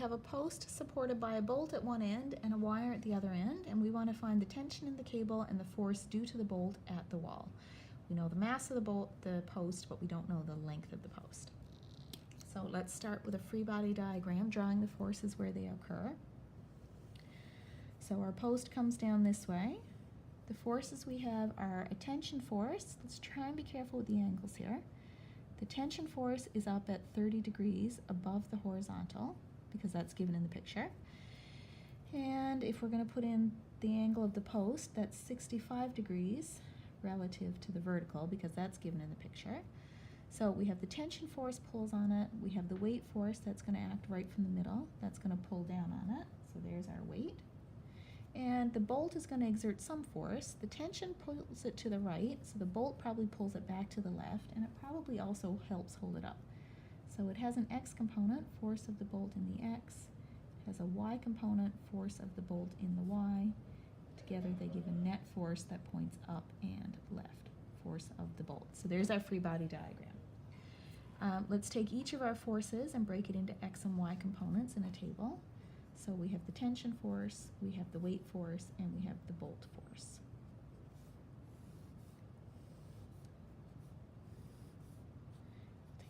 We have a post supported by a bolt at one end and a wire at the other end, and we want to find the tension in the cable and the force due to the bolt at the wall. We know the mass of the post, but we don't know the length of the post. So let's start with a free body diagram, drawing the forces where they occur. So our post comes down this way. The forces we have are a tension force. Let's try and be careful with the angles here. The tension force is up at 30 degrees above the horizontal, because that's given in the picture. And if we're going to put in the angle of the post, that's 65 degrees relative to the vertical, because that's given in the picture. So we have the tension force pulls on it. We have the weight force that's going to act right from the middle. That's going to pull down on it. So there's our weight. And the bolt is going to exert some force. The tension pulls it to the right, so the bolt probably pulls it back to the left, and it probably also helps hold it up. So it has an X component, force of the bolt in the X. It has a Y component, force of the bolt in the Y. Together they give a net force that points up and left, force of the bolt. So there's our free body diagram. Let's take each of our forces and break it into X and Y components in a table. So we have the tension force, we have the weight force, and we have the bolt force.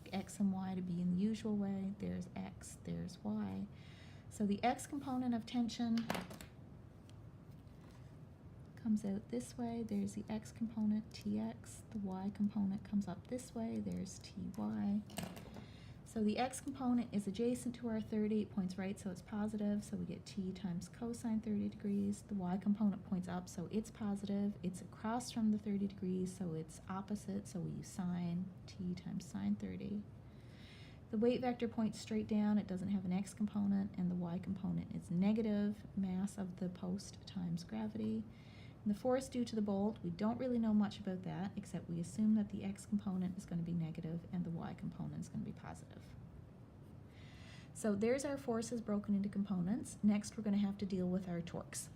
Take X and Y to be in the usual way. There's X, there's Y. So the X component of tension comes out this way. There's the X component, TX. The Y component comes up this way. There's TY. So the X component is adjacent to our 30, it points right, so it's positive, so we get T times cosine 30 degrees. The Y component points up, so it's positive. It's across from the 30 degrees, so it's opposite, so we use sine, T times sine 30. The weight vector points straight down, it doesn't have an X component, and the Y component is negative, mass of the post times gravity. And the force due to the bolt, we don't really know much about that, except we assume that the X component is going to be negative and the Y component is going to be positive. So there's our forces broken into components. Next, we're going to have to deal with our torques.